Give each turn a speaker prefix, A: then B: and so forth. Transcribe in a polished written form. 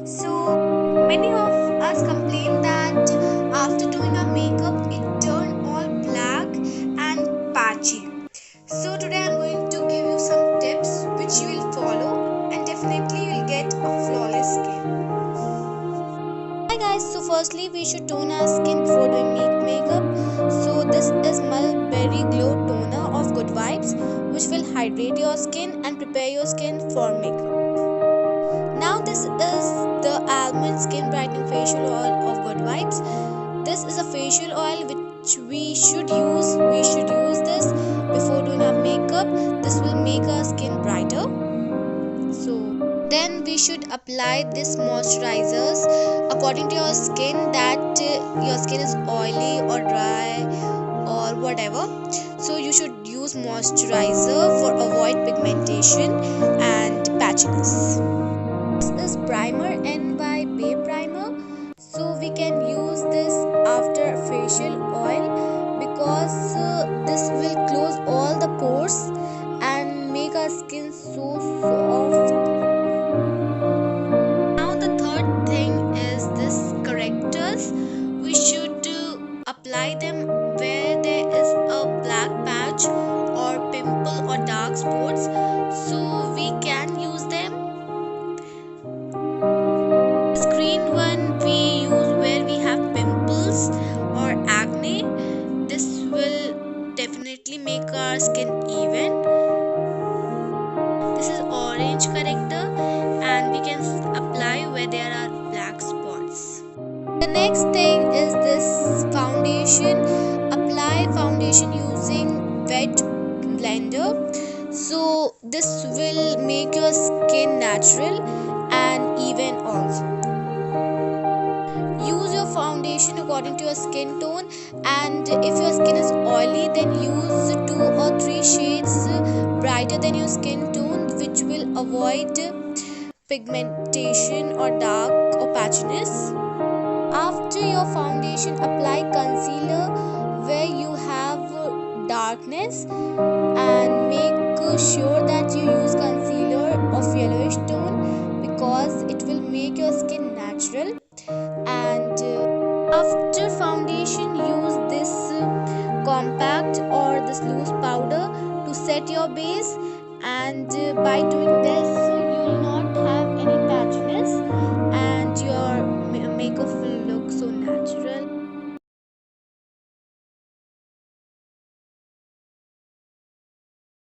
A: So many of us complain that after doing our makeup it turned all black and patchy. So today I'm going to give you some tips which you will follow and definitely you'll get a flawless skin. Hi guys, so firstly we should tone our skin before doing makeup. So this is Mulberry Glow Toner of Good Vibes which will hydrate your skin and prepare your skin for makeup. Now this is the Almond Skin Brightening Facial Oil of Good Vibes. This is a facial oil which we should use. We should use this before doing our makeup. This will make our skin brighter. So then we should apply this moisturizers according to your skin, that your skin is oily or dry or whatever. So you should use moisturizer for avoid pigmentation and patchiness. This is primer N by Bay primer. So we can use this after facial oil because this will close all the pores and make our skin so soft. Now the third thing is this correctors. We should apply them where there is a black patch or pimple or dark spots. So we can use them. This green one we use where we have pimples or acne. This will definitely make our skin even. This is orange corrector and we can apply where there are black spots. The next thing is this foundation. Apply foundation using wet blender. So this will make your skin natural and even also. Use your foundation according to your skin tone, and if your skin is oily then use 2 or 3 shades brighter than your skin tone, which will avoid pigmentation or dark or patchiness. After your foundation, apply concealer where you have darkness and make sure that you use concealer of yellowish tone because it will make your skin natural. And after foundation, use this compact or this loose powder to set your base, and by doing this